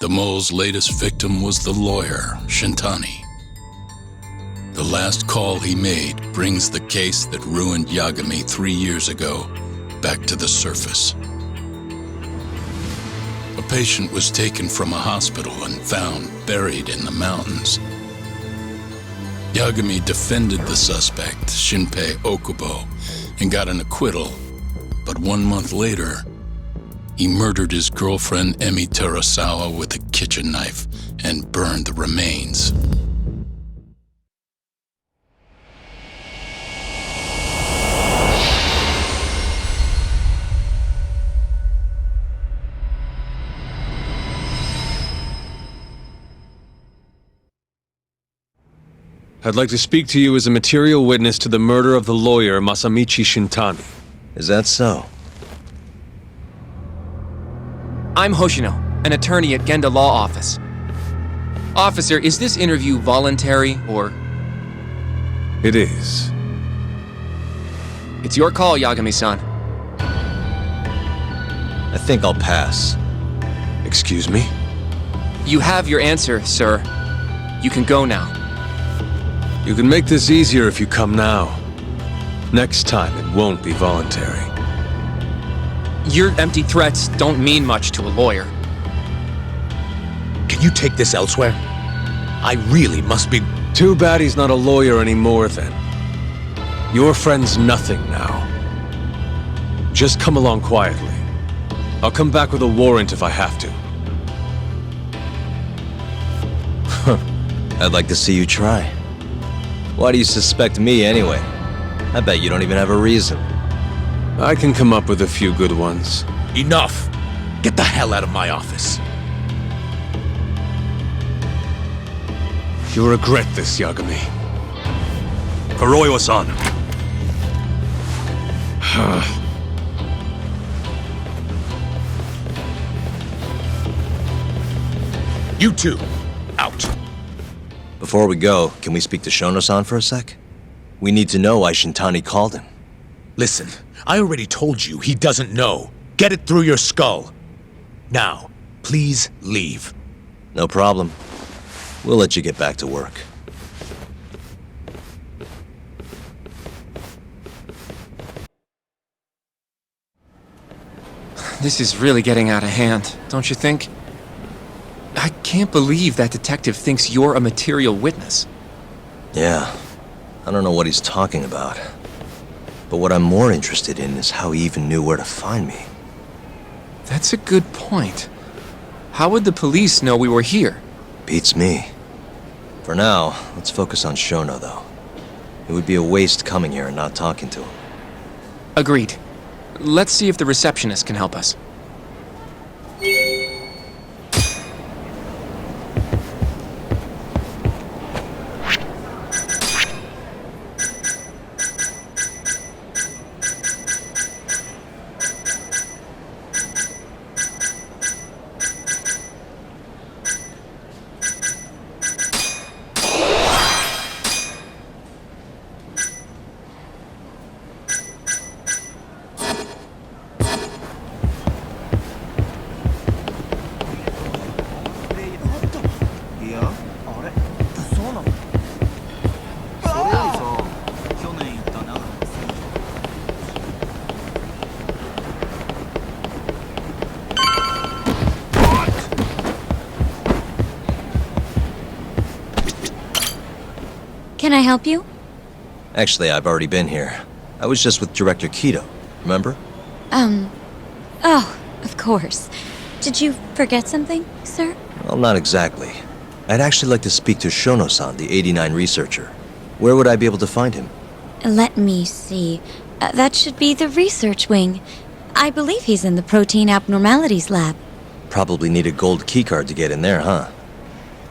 The mole's latest victim was the lawyer, Shintani. The last call he made brings the case that ruined Yagami 3 years ago back to the surface. A patient was taken from a hospital and found buried in the mountains. Yagami defended the suspect, Shinpei Okubo, and got an acquittal, but 1 month later, he murdered his girlfriend Emi Terasawa with a kitchen knife and burned the remains. I'd like to speak to you as a material witness to the murder of the lawyer Masamichi Shintani. Is that so? I'm Hoshino, an attorney at Genda Law Office. Officer, is this interview voluntary, or...? It is. It's your call, Yagami-san. I think I'll pass. Excuse me? You have your answer, sir. You can go now. You can make this easier if you come now. Next time, it won't be voluntary. Your empty threats don't mean much to a lawyer. Can you take this elsewhere? I really must be... Too bad he's not a lawyer anymore, then. Your friend's nothing now. Just come along quietly. I'll come back with a warrant if I have to. I'd like to see you try. Why do you suspect me anyway? I bet you don't even have a reason. I can come up with a few good ones. Enough! Get the hell out of my office. You'll regret this, Yagami. Kuroiwa-san. You two, out. Before we go, can we speak to Shono-san for a sec? We need to know why Shintani called him. Listen, I already told you he doesn't know. Get it through your skull. Now, please leave. No problem. We'll let you get back to work. This is really getting out of hand, don't you think? I can't believe that detective thinks you're a material witness. Yeah, I don't know what he's talking about. But what I'm more interested in is how he even knew where to find me. That's a good point. How would the police know we were here? Beats me. For now, let's focus on Shono, though. It would be a waste coming here and not talking to him. Agreed. Let's see if the receptionist can help us. Can I help you? Actually, I've already been here. I was just with Director Kido, remember? Oh, of course. Did you forget something, sir? Well, not exactly. I'd actually like to speak to Shono-san, the 89 researcher. Where would I be able to find him? Let me see. That should be the research wing. I believe he's in the protein abnormalities lab. Probably need a gold keycard to get in there, huh?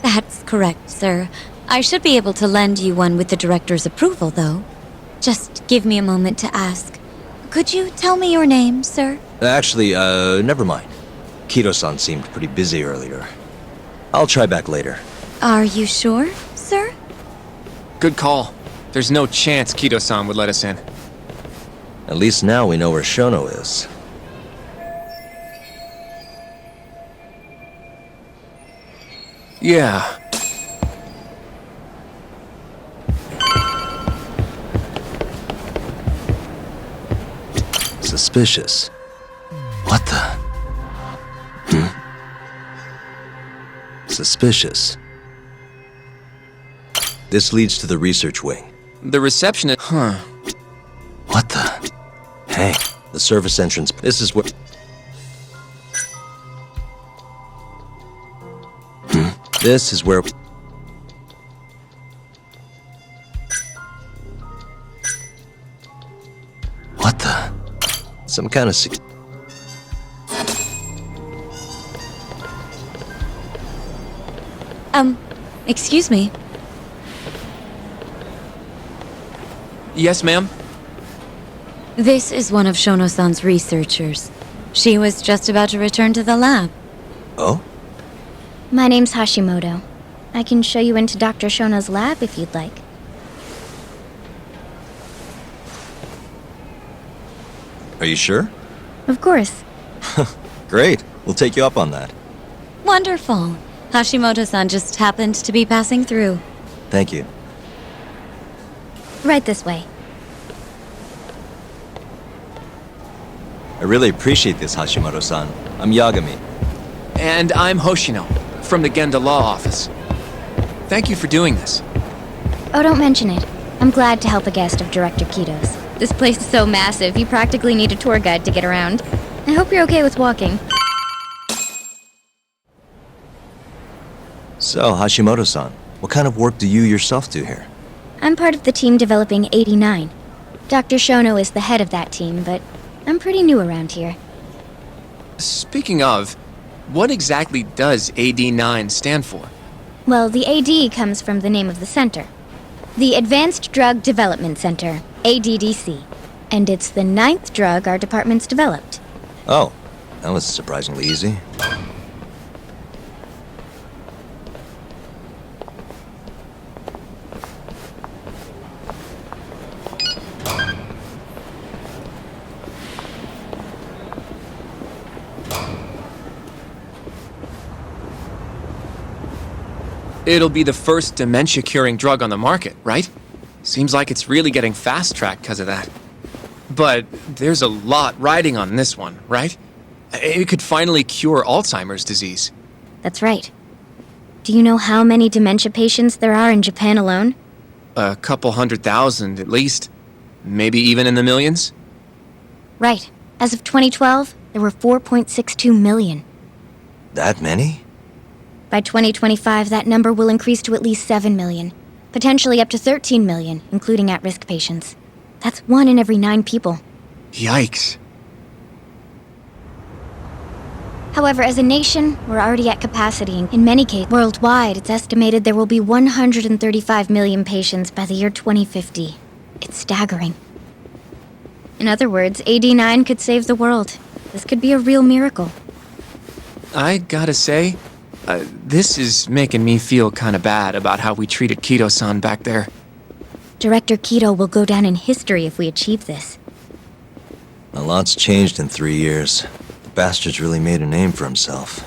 That's correct, sir. I should be able to lend you one with the director's approval, though. Just give me a moment to ask. Could you tell me your name, sir? Actually, never mind. Kido-san seemed pretty busy earlier. I'll try back later. Are you sure, sir? Good call. There's no chance Kido-san would let us in. At least now we know where Shono is. Yeah. Suspicious. What the? Suspicious. This leads to the research wing. The receptionist. Huh. What the? Hey, the service entrance. This is where. This is where. What the? Some kind of. Excuse me. Yes, ma'am? This is one of Shono-san's researchers. She was just about to return to the lab. Oh? My name's Hashimoto. I can show you into Dr. Shono's lab if you'd like. Are you sure? Of course. Great. We'll take you up on that. Wonderful. Hashimoto-san just happened to be passing through. Thank you. Right this way. I really appreciate this, Hashimoto-san. I'm Yagami. And I'm Hoshino, from the Genda Law Office. Thank you for doing this. Oh, don't mention it. I'm glad to help a guest of Director Kito's. This place is so massive, you practically need a tour guide to get around. I hope you're okay with walking. So, Hashimoto-san, what kind of work do you yourself do here? I'm part of the team developing 89. Dr. Shono is the head of that team, but I'm pretty new around here. Speaking of, what exactly does AD9 stand for? Well, the AD comes from the name of the center. The Advanced Drug Development Center, ADDC. And it's the 9th drug our department's developed. Oh, that was surprisingly easy. It'll be the first dementia-curing drug on the market, right? Seems like it's really getting fast-tracked because of that. But there's a lot riding on this one, right? It could finally cure Alzheimer's disease. That's right. Do you know how many dementia patients there are in Japan alone? A couple 100,000 at least. Maybe even in the millions? Right. As of 2012, there were 4.62 million. That many? By 2025, that number will increase to at least 7 million. Potentially up to 13 million, including at-risk patients. That's 1 in every 9 people. Yikes. However, as a nation, we're already at capacity. In many cases, worldwide, it's estimated there will be 135 million patients by the year 2050. It's staggering. In other words, AD9 could save the world. This could be a real miracle. I gotta say, this is making me feel kinda bad about how we treated Kito-san back there. Director Kito will go down in history if we achieve this. A lot's changed in 3 years. The bastard's really made a name for himself.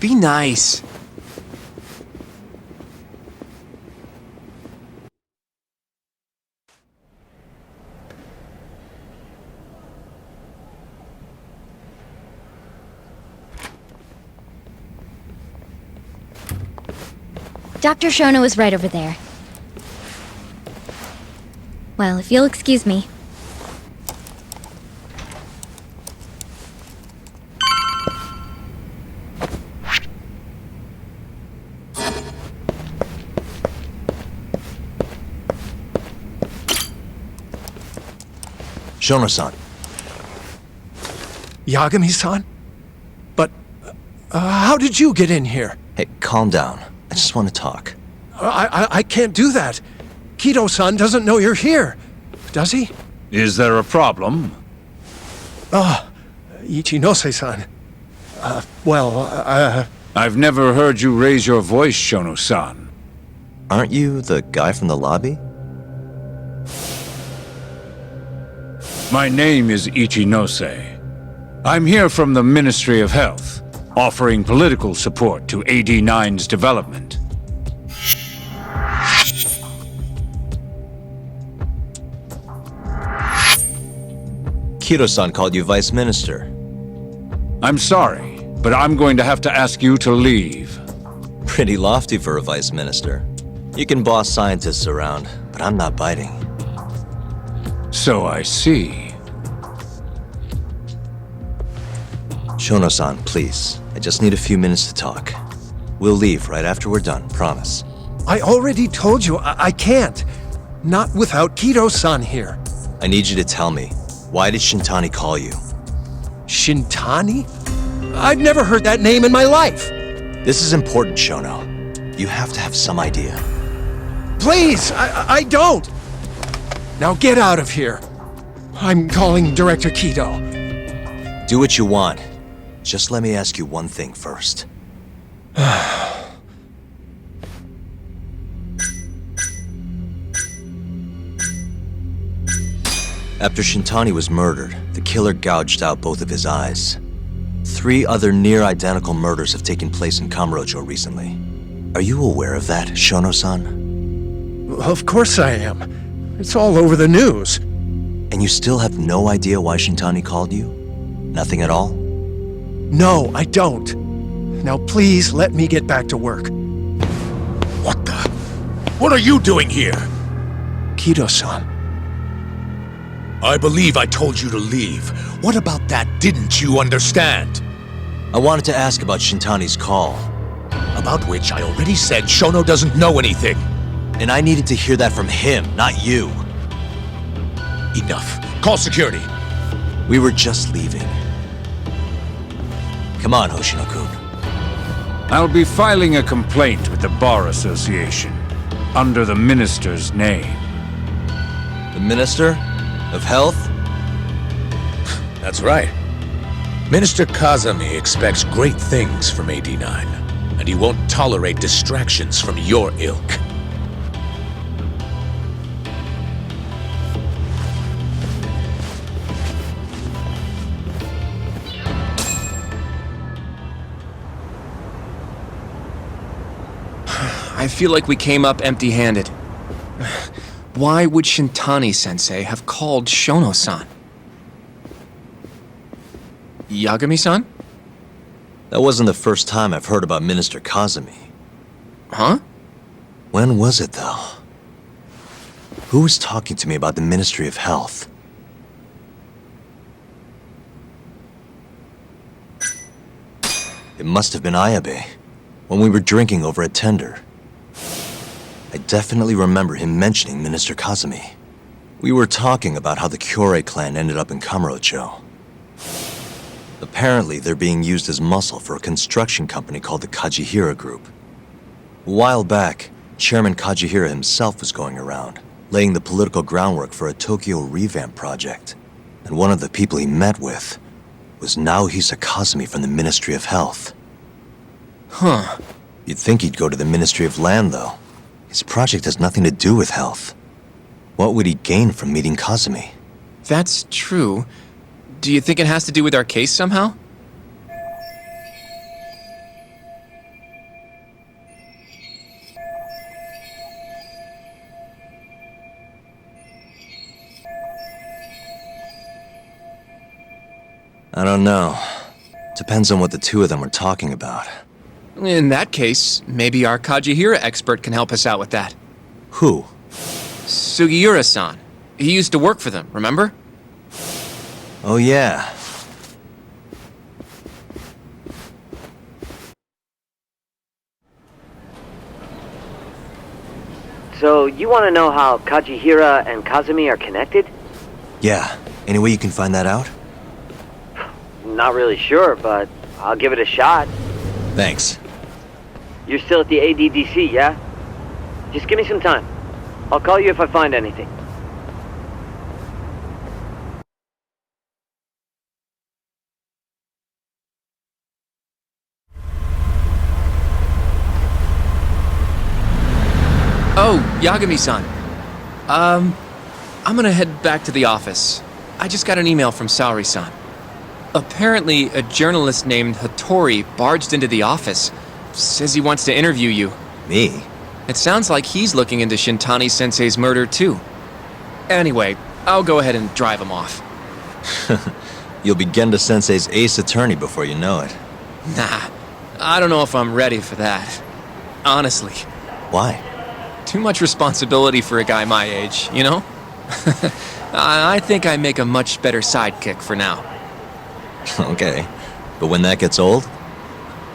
Be nice. Dr. Shono is right over there. Well, if you'll excuse me. Shono-san. Yagami-san? But, how did you get in here? Hey, calm down. I just want to talk. I can't do that. Kito-san doesn't know you're here. Does he? Is there a problem? Ichinose-san. I've never heard you raise your voice, Shono-san. Aren't you the guy from the lobby? My name is Ichinose. I'm here from the Ministry of Health. offering political support to AD-9's development. Kiro-san called you Vice Minister. I'm sorry, but I'm going to have to ask you to leave. Pretty lofty for a Vice Minister. You can boss scientists around, but I'm not biting. So I see. Shono-san, please. I just need a few minutes to talk. We'll leave right after we're done, promise. I already told you I can't. Not without Kiro-san here. I need you to tell me, why did Shintani call you? Shintani? I've never heard that name in my life. This is important, Shono. You have to have some idea. Please, I don't. Now get out of here. I'm calling Director Kido. Do what you want. Just let me ask you one thing first. After Shintani was murdered, the killer gouged out both of his eyes. 3 other near-identical murders have taken place in Kamurocho recently. Are you aware of that, Shono-san? Of course I am. It's all over the news. And you still have no idea why Shintani called you? Nothing at all? No, I don't. Now please let me get back to work. What the? What are you doing here? Kido-san. I believe I told you to leave. What about that didn't you understand? I wanted to ask about Shintani's call. About which I already said Shono doesn't know anything. And I needed to hear that from him, not you. Enough. Call security. We were just leaving. Come on, Hoshino-kun. I'll be filing a complaint with the Bar Association, under the Minister's name. The Minister of Health? That's right. Minister Kazami expects great things from AD-9, and he won't tolerate distractions from your ilk. I feel like we came up empty-handed. Why would Shintani-sensei have called Shono-san? Yagami-san? That wasn't the first time I've heard about Minister Kazami. Huh? When was it, though? Who was talking to me about the Ministry of Health? It must have been Ayabe, when we were drinking over at Tender. I definitely remember him mentioning Minister Kazami. We were talking about how the Kyorei clan ended up in Kamurocho. Apparently, they're being used as muscle for a construction company called the Kajihira Group. A while back, Chairman Kajihira himself was going around, laying the political groundwork for a Tokyo revamp project. And one of the people he met with was Naohisa Kazami from the Ministry of Health. Huh. You'd think he'd go to the Ministry of Land, though. His project has nothing to do with health. What would he gain from meeting Kazami? That's true. Do you think it has to do with our case somehow? I don't know. Depends on what the two of them are talking about. In that case, maybe our Kajihira expert can help us out with that. Who? Sugiura-san. He used to work for them, remember? Oh, yeah. So, you want to know how Kajihira and Kazami are connected? Yeah. Any way you can find that out? Not really sure, but I'll give it a shot. Thanks. You're still at the ADDC, yeah? Just give me some time. I'll call you if I find anything. Oh, Yagami-san. I'm gonna head back to the office. I just got an email from Saori-san. Apparently, a journalist named Hattori barged into the office. Says he wants to interview you. Me? It sounds like he's looking into Shintani-sensei's murder, too. Anyway, I'll go ahead and drive him off. You'll be Genda-sensei's ace attorney before you know it. Nah, I don't know if I'm ready for that. Honestly. Why? Too much responsibility for a guy my age, you know? I think I make a much better sidekick for now. Okay. But when that gets old?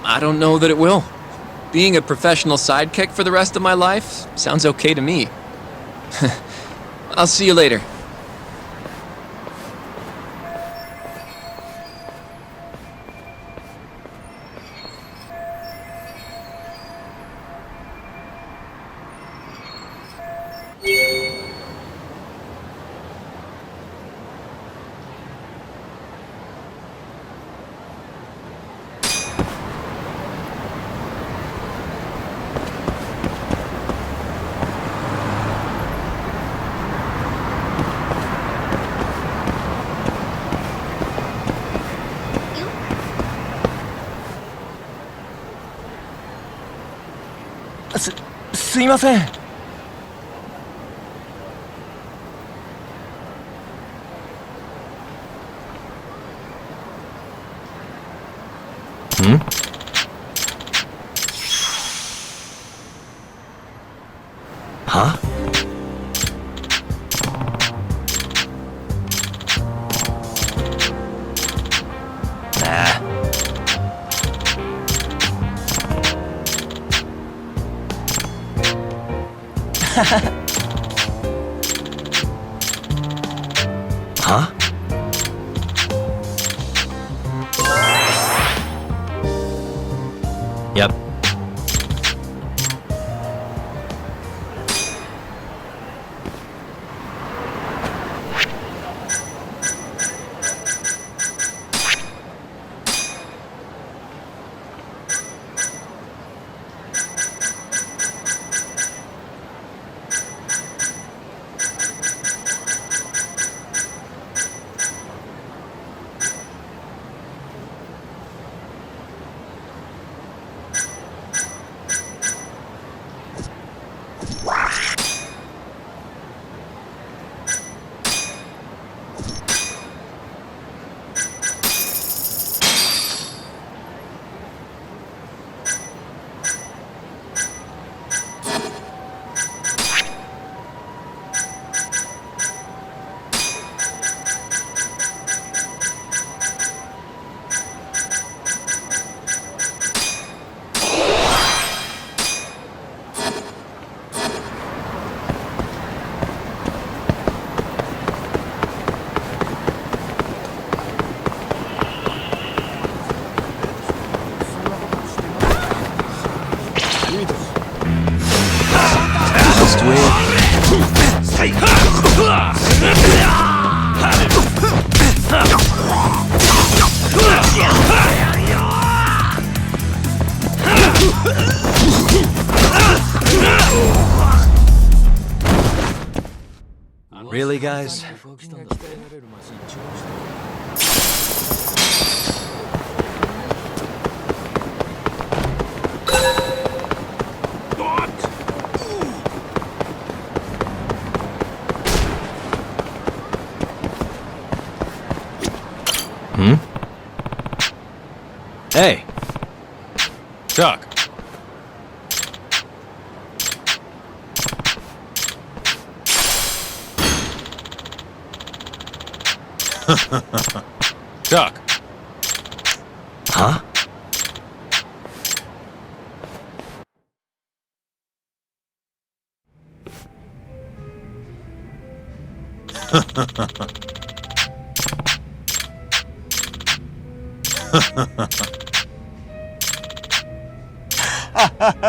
I don't know that it will. Being a professional sidekick for the rest of my life sounds okay to me. I'll see you later.すいません。Huh? Nah. Huh? Yep. Really, guys? Hey! Chuck! Chuck! Huh?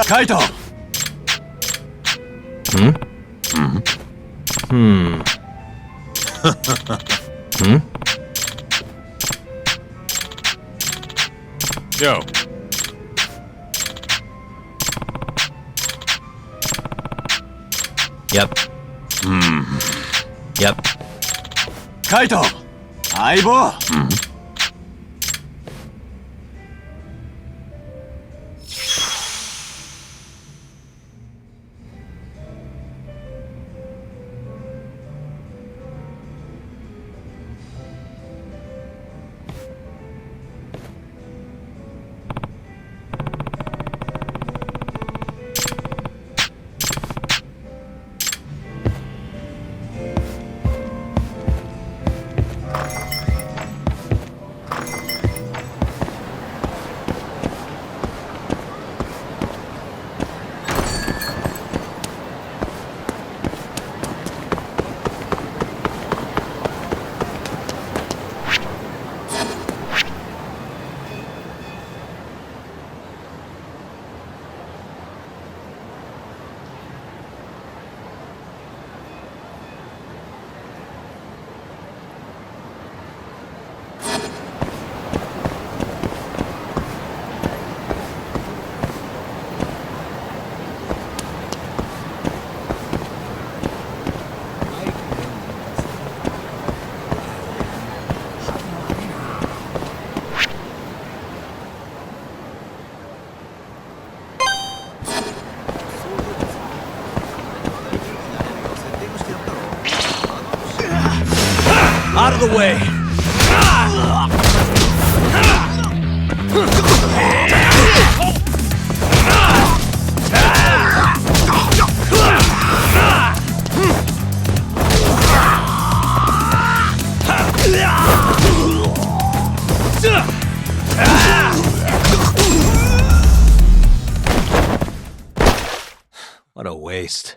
Kaito! Yo. Yep. Yep. Kaito! 相棒 the way! What a waste.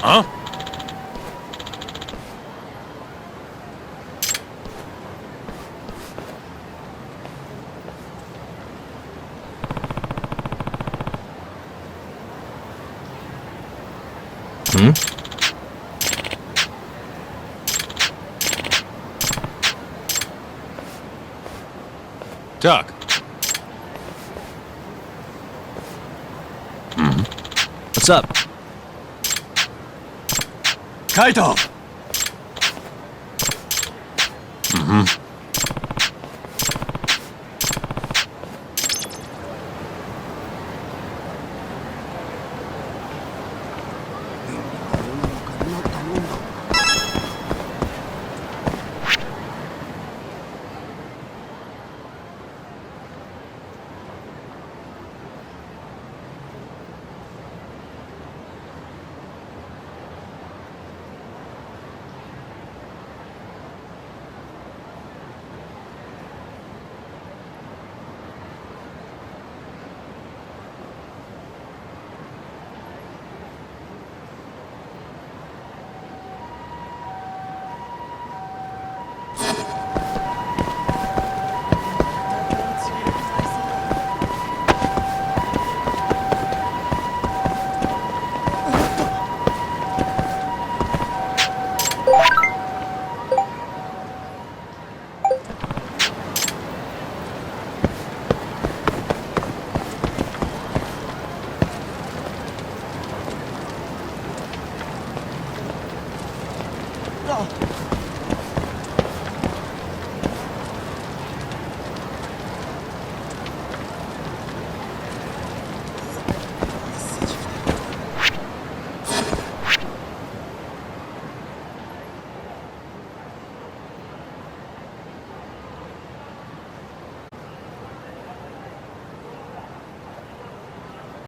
Huh? Hmm? Duck. What's up? Kaito!